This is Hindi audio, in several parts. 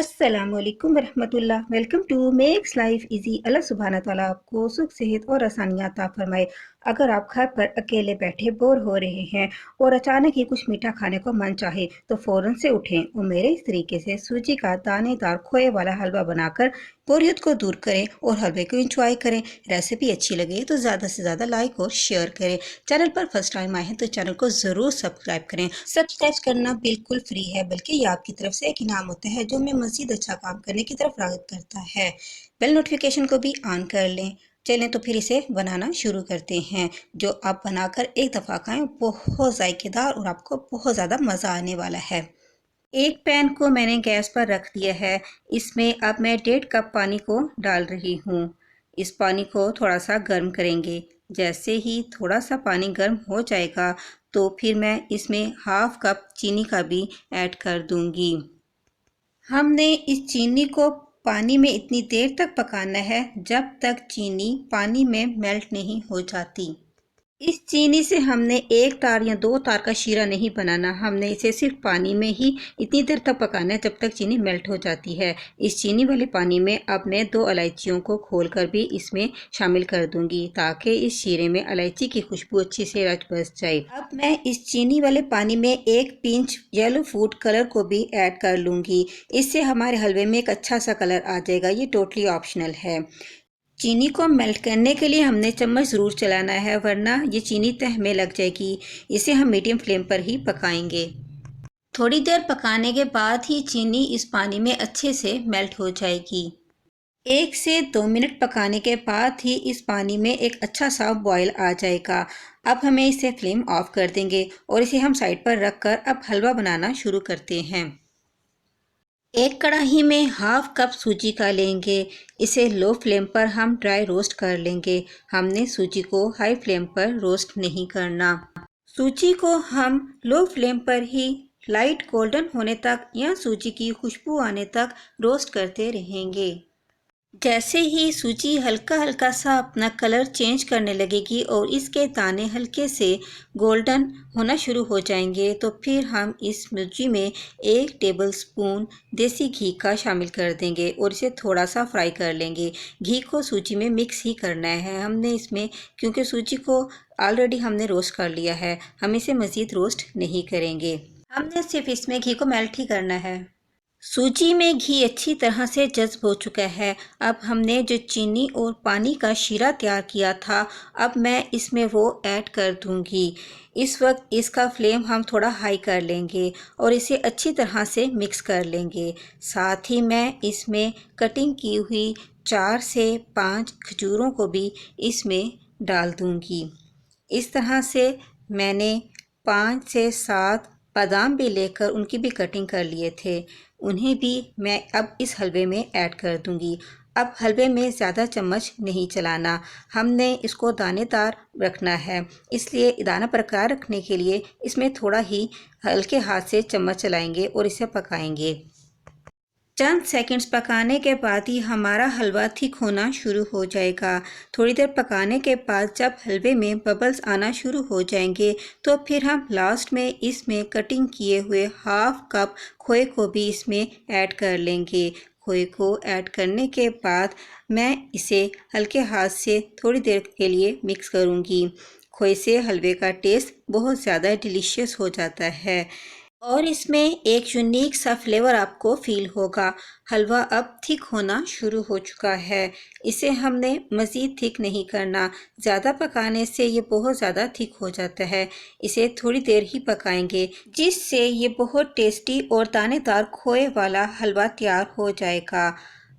अस्सलामुअलैकुम वरहमतुल्लाह। Welcome to makes life easy. Allah सुब्हाना ताला आपको सुख सेहत और आसानियाँ अता फरमाए। अगर आप घर पर अकेले बैठे बोर हो रहे हैं और अचानक ही कुछ मीठा खाने को मन चाहे तो फ़ौरन से उठें और मेरे इस तरीके से सूजी का दानेदार खोए वाला हलवा बनाकर बोरियत को दूर करें और हलवे को इंजॉय करें। रेसिपी अच्छी लगे तो ज़्यादा से ज़्यादा लाइक और शेयर करें। चैनल पर फर्स्ट टाइम आए हैं तो चैनल को ज़रूर सब्सक्राइब करें। सब्सक्राइब करना बिल्कुल फ्री है, बल्कि ये आपकी तरफ से एक इनाम होता है जो हमें मज़ीद अच्छा काम करने की तरफ राग़िब करता है। बेल नोटिफिकेशन को भी ऑन कर लें। चलें तो फिर इसे बनाना शुरू करते हैं। जो आप बनाकर एक दफ़ा खाएं बहुत जायकेदार और आपको बहुत ज़्यादा मज़ा आने वाला है। एक पैन को मैंने गैस पर रख दिया है। इसमें अब मैं 1.5 कप पानी को डाल रही हूँ। इस पानी को थोड़ा सा गर्म करेंगे। जैसे ही थोड़ा सा पानी गर्म हो जाएगा तो फिर मैं इसमें 1/2 कप चीनी का भी ऐड कर दूंगी। हमने इस चीनी को पानी में इतनी देर तक पकाना है जब तक चीनी पानी में मेल्ट नहीं हो जाती। इस चीनी से हमने 1 तार या 2 तार का शीरा नहीं बनाना। हमने इसे सिर्फ पानी में ही इतनी देर तक पकाना है जब तक चीनी मेल्ट हो जाती है। इस चीनी वाले पानी में अब मैं 2 इलायचियों को खोलकर भी इसमें शामिल कर दूंगी ताकि इस शीरे में इलायची की खुशबू अच्छी से रच बस जाए। अब मैं इस चीनी वाले पानी में 1 पिंच येलो फूड कलर को भी ऐड कर लूँगी। इससे हमारे हलवे में एक अच्छा सा कलर आ जाएगा। ये टोटली ऑप्शनल है। चीनी को मेल्ट करने के लिए हमने चम्मच ज़रूर चलाना है, वरना ये चीनी तह में लग जाएगी। इसे हम मीडियम फ्लेम पर ही पकाएंगे। थोड़ी देर पकाने के बाद ही चीनी इस पानी में अच्छे से मेल्ट हो जाएगी। 1 से 2 मिनट पकाने के बाद ही इस पानी में एक अच्छा सा बॉयल आ जाएगा। अब हमें इसे फ्लेम ऑफ कर देंगे और इसे हम साइड पर रख कर अब हलवा बनाना शुरू करते हैं। एक कढ़ाई में 1/2 कप सूजी का लेंगे। इसे लो फ्लेम पर हम ड्राई रोस्ट कर लेंगे। हमने सूजी को हाई फ्लेम पर रोस्ट नहीं करना। सूजी को हम लो फ्लेम पर ही लाइट गोल्डन होने तक या सूजी की खुशबू आने तक रोस्ट करते रहेंगे। जैसे ही सूजी हल्का हल्का सा अपना कलर चेंज करने लगेगी और इसके दाने हल्के से गोल्डन होना शुरू हो जाएंगे तो फिर हम इस सूजी में 1 टेबलस्पून देसी घी का शामिल कर देंगे और इसे थोड़ा सा फ्राई कर लेंगे। घी को सूजी में मिक्स ही करना है हमने इसमें, क्योंकि सूजी को ऑलरेडी हमने रोस्ट कर लिया है। हम इसे मज़ीद रोस्ट नहीं करेंगे। हमने सिर्फ इसमें घी को मेल्ट ही करना है। सूजी में घी अच्छी तरह से जज़्ब हो चुका है। अब हमने जो चीनी और पानी का शीरा तैयार किया था, अब मैं इसमें वो ऐड कर दूंगी। इस वक्त इसका फ्लेम हम थोड़ा हाई कर लेंगे और इसे अच्छी तरह से मिक्स कर लेंगे। साथ ही मैं इसमें कटिंग की हुई 4 से 5 खजूरों को भी इसमें डाल दूंगी। इस तरह से मैंने 5 से 7 बादाम भी लेकर उनकी भी कटिंग कर लिए थे। उन्हें भी मैं अब इस हलवे में ऐड कर दूंगी। अब हलवे में ज़्यादा चम्मच नहीं चलाना, हमने इसको दानेदार रखना है। इसलिए दाना बरकरार रखने के लिए इसमें थोड़ा ही हल्के हाथ से चम्मच चलाएंगे और इसे पकाएंगे। चंद सेकंड्स पकाने के बाद ही हमारा हलवा थिक होना शुरू हो जाएगा। थोड़ी देर पकाने के बाद जब हलवे में बबल्स आना शुरू हो जाएंगे तो फिर हम लास्ट में इसमें कटिंग किए हुए 1/2 कप खोए को भी इसमें ऐड कर लेंगे। खोए को ऐड करने के बाद मैं इसे हल्के हाथ से थोड़ी देर के लिए मिक्स करूँगी। खोए से हलवे का टेस्ट बहुत ज़्यादा डिलीशियस हो जाता है और इसमें एक यूनिक सा फ्लेवर आपको फील होगा। हलवा अब थिक होना शुरू हो चुका है। इसे हमने मज़ीद थिक नहीं करना। ज़्यादा पकाने से ये बहुत ज़्यादा थिक हो जाता है। इसे थोड़ी देर ही पकाएंगे जिससे ये बहुत टेस्टी और दानेदार खोए वाला हलवा तैयार हो जाएगा।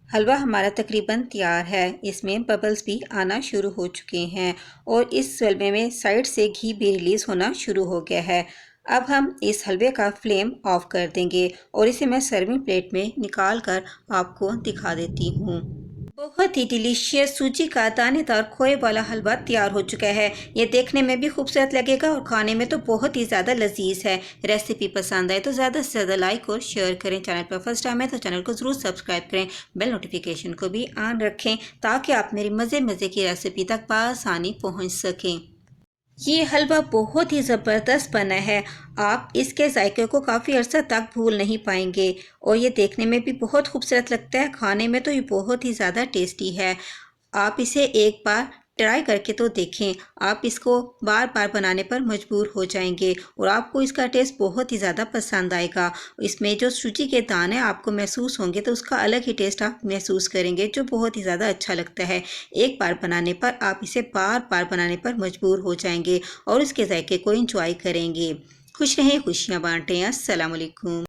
हलवा हमारा तकरीबन तैयार है। इसमें बबल्स भी आना शुरू हो चुके हैं और इस हलवे में साइड से घी भी रिलीज़ होना शुरू हो गया है। अब हम इस हलवे का फ्लेम ऑफ कर देंगे और इसे मैं सर्विंग प्लेट में निकाल कर आपको दिखा देती हूँ। बहुत ही डिलीशियस सूजी का दानेदार खोए वाला हलवा तैयार हो चुका है। ये देखने में भी खूबसूरत लगेगा और खाने में तो बहुत ही ज़्यादा लजीज है। रेसिपी पसंद आए तो ज़्यादा से ज़्यादा लाइक और शेयर करें। चैनल पर फर्स्ट टाइम है तो चैनल को ज़रूर सब्सक्राइब करें। बेल नोटिफिकेशन को भी ऑन रखें ताकि आप मेरी मज़े की रेसिपी तक बआसानी पहुँच सकें। ये हलवा बहुत ही ज़बरदस्त बना है। आप इसके जायके को काफ़ी अरसा तक भूल नहीं पाएंगे और ये देखने में भी बहुत खूबसूरत लगता है। खाने में तो ये बहुत ही ज़्यादा टेस्टी है। आप इसे एक बार ट्राई करके तो देखें। आप इसको बार बार बनाने पर मजबूर हो जाएंगे और आपको इसका टेस्ट बहुत ही ज़्यादा पसंद आएगा। इसमें जो सूजी के दाने आपको महसूस होंगे तो उसका अलग ही टेस्ट आप महसूस करेंगे, जो बहुत ही ज़्यादा अच्छा लगता है। एक बार बनाने पर आप इसे बार बार बनाने पर मजबूर हो जाएंगे और इसके जायके को इंजॉय करेंगे। खुश रहें, खुशियाँ बांटें। अस्सलाम वालेकुम।